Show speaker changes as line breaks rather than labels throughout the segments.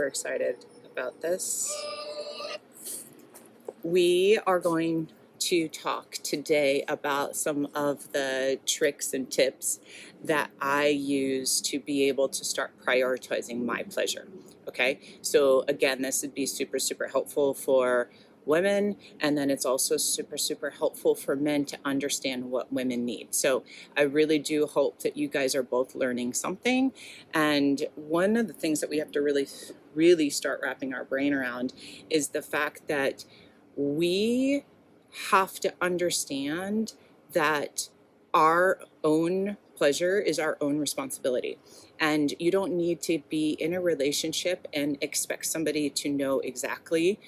Super excited about this. We are going to talk today about some of the tricks and tips that I use to be able to start prioritizing my pleasure. Okay, so again, this would be super helpful for women, and then it's also super helpful for men to understand what women need. So I really do hope that you guys are both learning something. And one of the things that we have to really start wrapping our brain around is the fact that we have to understand that our own pleasure is our own responsibility. And you don't need to be in a relationship and expect somebody to know exactly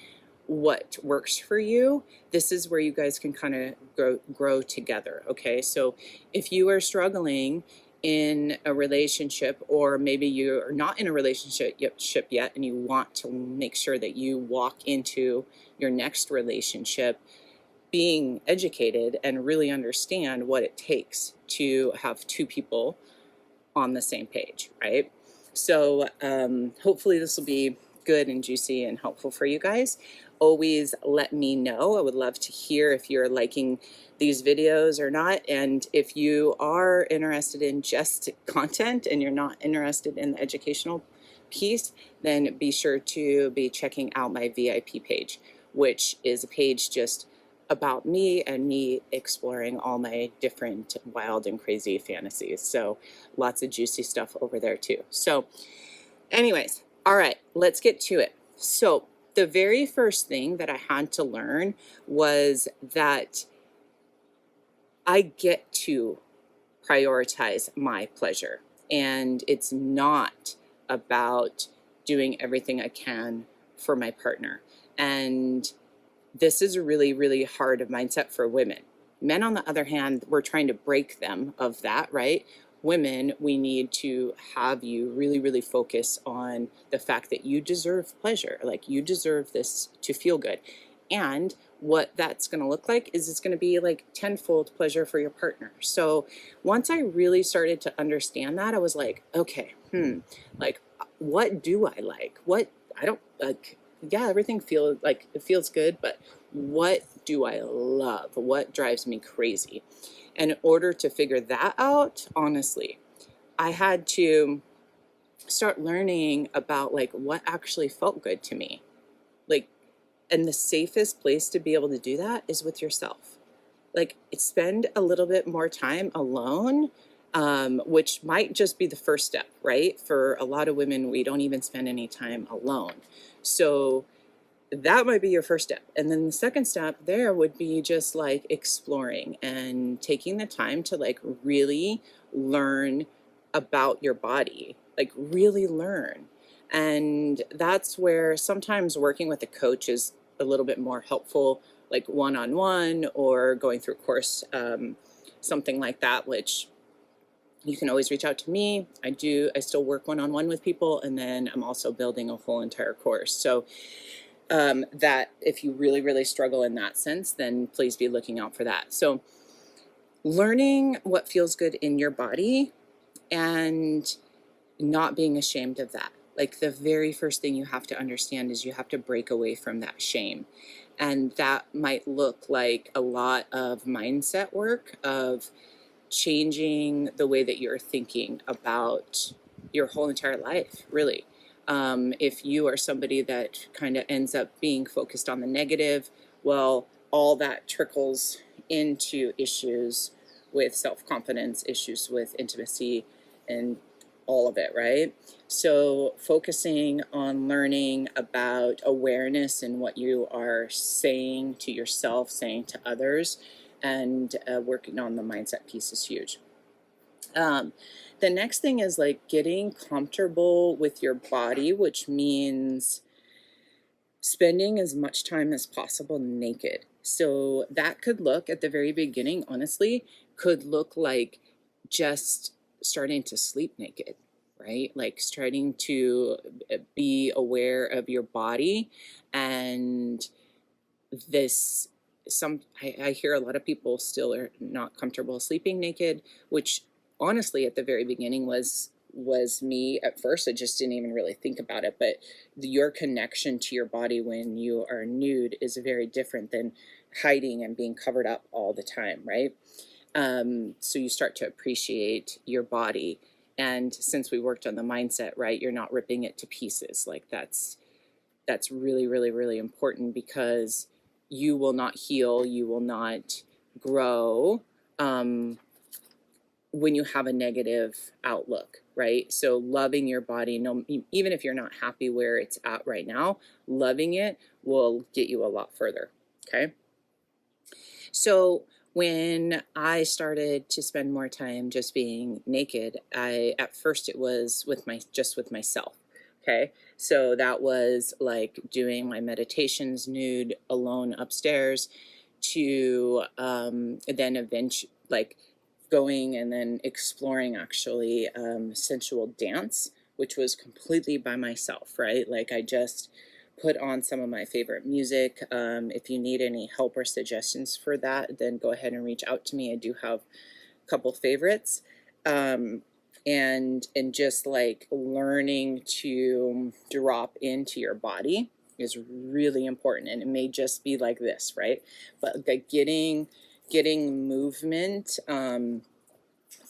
what works for you. This is where you guys can kind of grow together. Okay, so if you are struggling in a relationship, or maybe you're not in a relationship yet and you want to make sure that you walk into your next relationship being educated and really understand what it takes to have two people on the same page, right? So hopefully this will be good and juicy and helpful for you guys. Always let me know. I would love to hear if you're liking these videos or not. And if you are interested in just content and you're not interested in the educational piece, then be sure to be checking out my VIP page, which is a page just about me and me exploring all my different wild and crazy fantasies. So lots of juicy stuff over there too. So anyways, all right, let's get to it. So the very first thing that I had to learn was that I get to prioritize my pleasure. And it's not about doing everything I can for my partner. And this is a really hard mindset for women. Men, on the other hand, we're trying to break them of that, right? Women, we need to have you really focus on the fact that you deserve pleasure. Like, you deserve this to feel good. And what that's going to look like is it's going to be like tenfold pleasure for your partner. So once I really started to understand that, I was like, okay, like, what do I like? What I don't like. Yeah, everything feels like it feels good, but what do I love? What drives me crazy? And in order to figure that out, honestly, I had to start learning about like what actually felt good to me. Like, and the safest place to be able to do that is with yourself. Like, spend a little bit more time alone, which might just be the first step, right? For a lot of women, we don't even spend any time alone. So that might be your first step. And then the second step there would be just like exploring and taking the time to like really learn about your body, like really learn. And that's where sometimes working with a coach is a little bit more helpful, like one-on-one or going through a course, something like that, which you can always reach out to me. I still work one-on-one with people, and then I'm also building a whole entire course. So that if you really struggle in that sense, then please be looking out for that. So learning what feels good in your body and not being ashamed of that. Like, the very first thing you have to understand is you have to break away from that shame. And that might look like a lot of mindset work, of changing the way that you're thinking about your whole entire life, really. If you are somebody that kind of ends up being focused on the negative, well, all that trickles into issues with self-confidence, issues with intimacy, and all of it, right? So focusing on learning about awareness and what you are saying to yourself, saying to others, and working on the mindset piece is huge. The next thing is like getting comfortable with your body, which means spending as much time as possible naked. So that could look, at the very beginning, honestly, could look like just starting to sleep naked, right? Like starting to be aware of your body. And this, I hear a lot of people still are not comfortable sleeping naked, which honestly at the very beginning was was me at first. I just didn't even really think about it. But your connection to your body when you are nude is very different than hiding and being covered up all the time, right? So you start to appreciate your body. And since we worked on the mindset, right, you're not ripping it to pieces. Like that's really, really, really important, because you will not heal, you will not grow when you have a negative outlook, right? So loving your body, no, even if you're not happy where it's at right now, loving it will get you a lot further, okay? So when I started to spend more time just being naked, at first it was with myself. Okay. So that was like doing my meditations nude alone upstairs, to then eventually like going and then exploring actually sensual dance, which was completely by myself, right? Like I just put on some of my favorite music. If you need any help or suggestions for that, then go ahead and reach out to me. I do have a couple favorites. And just like learning to drop into your body is really important. And it may just be like this, right? But like getting movement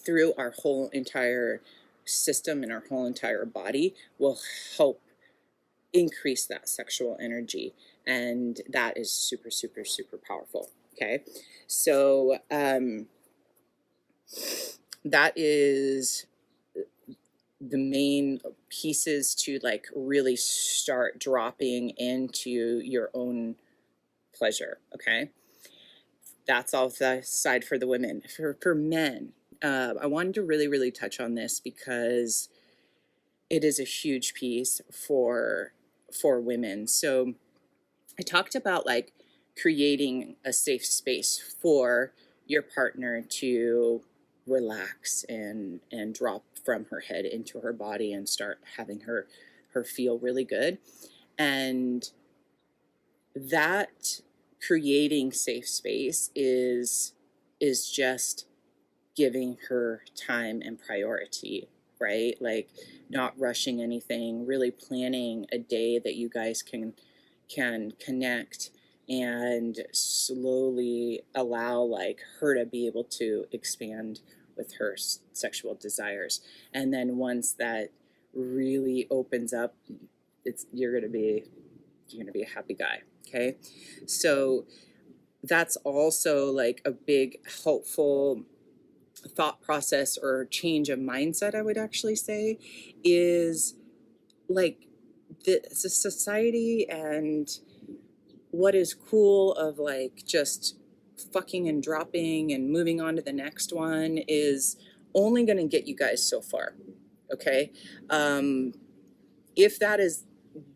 through our whole entire system and our whole entire body will help increase that sexual energy, and that is super, super, super powerful. Okay, so that is the main pieces to like really start dropping into your own pleasure. Okay, that's all the side for the women. For men, I wanted to really, really touch on this because it is a huge piece for women. So I talked about like creating a safe space for your partner to relax and drop from her head into her body and start having her feel really good. And that creating safe space is just giving her time and priority, right? Like not rushing anything, really planning a day that you guys can connect and slowly allow like her to be able to expand with her sexual desires. And then once that really opens up, you're going to be a happy guy. Okay, so that's also like a big helpful thought process or change of mindset, I would actually say, is like the society and what is cool of like just fucking and dropping and moving on to the next one is only going to get you guys so far. Okay, if that is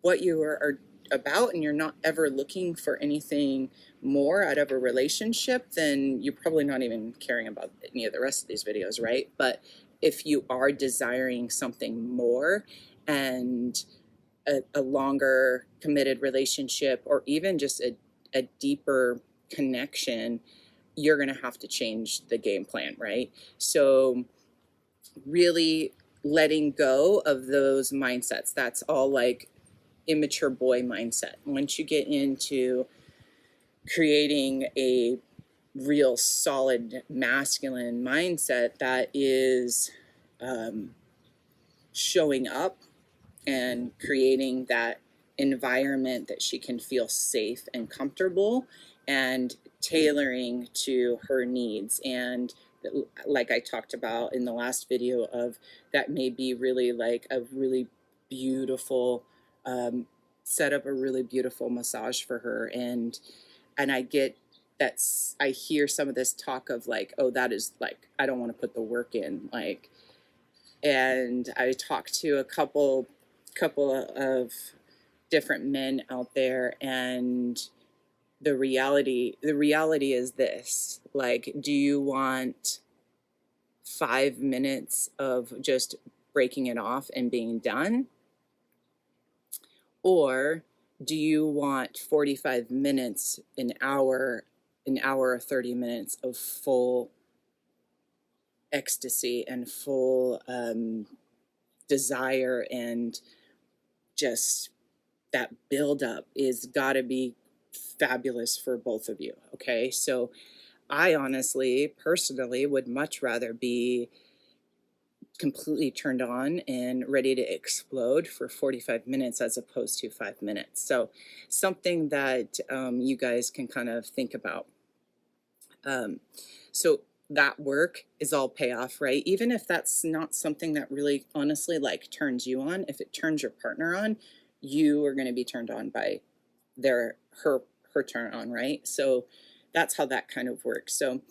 what you are about and you're not ever looking for anything more out of a relationship, then you're probably not even caring about any of the rest of these videos, right? But if you are desiring something more and a longer committed relationship, or even just a deeper connection, you're going to have to change the game plan, right? So really letting go of those mindsets, that's all like immature boy mindset. Once you get into creating a real solid masculine mindset that is showing up and creating that environment that she can feel safe and comfortable and tailoring to her needs. And like I talked about in the last video, of that may be really like a really beautiful set up a really beautiful massage for her. And I get that's I hear some of this talk of like, oh, that is like, I don't want to put the work in, like. And I talked to a couple of different men out there, and the reality is this: like, do you want 5 minutes of just breaking it off and being done, or do you want 45 minutes, an hour or 30 minutes of full ecstasy and full desire and just that build up is got to be fabulous for both of you. Okay. So I honestly, personally, would much rather be completely turned on and ready to explode for 45 minutes as opposed to 5 minutes. So something that you guys can kind of think about. Um, so that work is all payoff, right? Even if that's not something that really honestly like turns you on, if it turns your partner on, you are going to be turned on by their her her turn on, right? So that's how that kind of works. So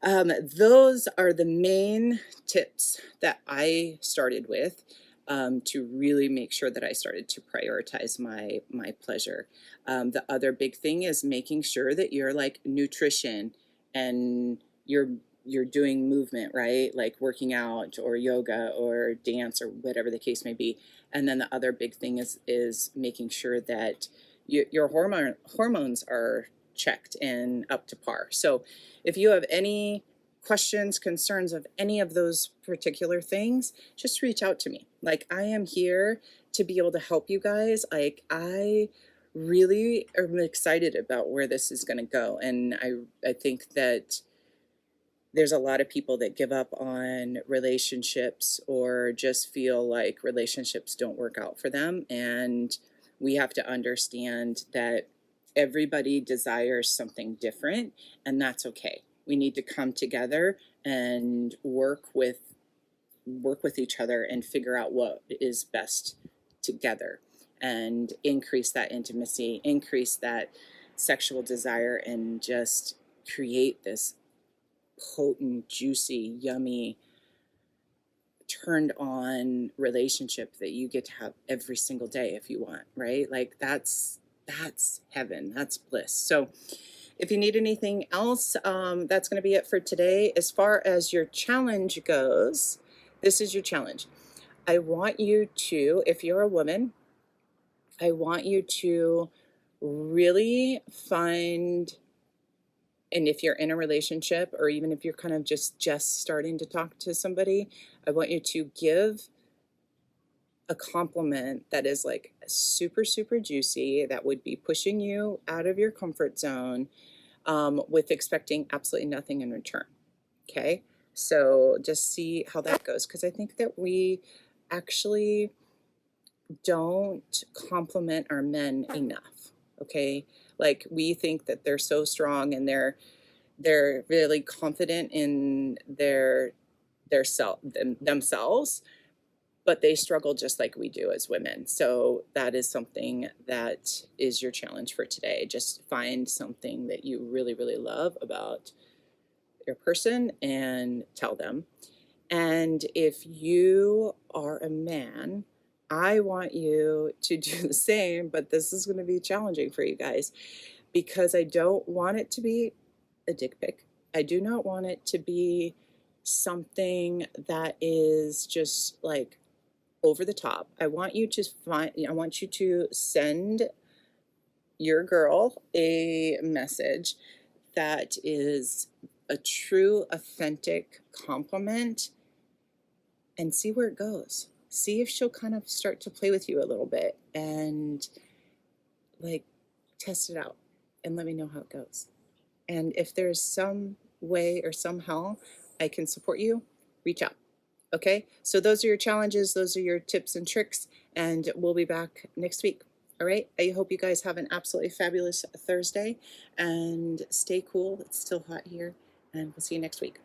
those are the main tips that I started with to really make sure that I started to prioritize my pleasure. The other big thing is making sure that you're like nutrition and you're doing movement, right? Like working out or yoga or dance or whatever the case may be. And then the other big thing is making sure that your hormones are checked and up to par. So if you have any questions, concerns of any of those particular things, just reach out to me. Like, I am here to be able to help you guys. Like, I really am excited about where this is going to go. And I think that there's a lot of people that give up on relationships or just feel like relationships don't work out for them. And we have to understand that everybody desires something different, and that's okay. We need to come together and work with each other and figure out what is best together and increase that intimacy, increase that sexual desire, and just create this potent, juicy, yummy, turned on relationship that you get to have every single day if you want, right? Like that's heaven, that's bliss. So if you need anything else, that's going to be it for today. As far as your challenge goes, this is your challenge. I want you to, if you're a woman, I want you to really find, and if you're in a relationship or even if you're kind of just starting to talk to somebody, I want you to give a compliment that is like super super juicy, that would be pushing you out of your comfort zone, with expecting absolutely nothing in return. Okay, so just see how that goes, because I think that we actually don't compliment our men enough. Okay, like we think that they're so strong and they're really confident in themselves, but they struggle just like we do as women. So that is something that is your challenge for today. Just find something that you really really love about your person and tell them. And if you are a man, I want you to do the same, but this is going to be challenging for you guys because I don't want it to be a dick pic. I do not want it to be something that is just like over the top. I want you to send your girl a message that is a true, authentic compliment, and see where it goes. See if she'll kind of start to play with you a little bit and like test it out and let me know how it goes. And if there's some way or somehow I can support you, reach out. Okay, so those are your challenges, those are your tips and tricks, and we'll be back next week. All right, I hope you guys have an absolutely fabulous Thursday and stay cool. It's still hot here, and we'll see you next week.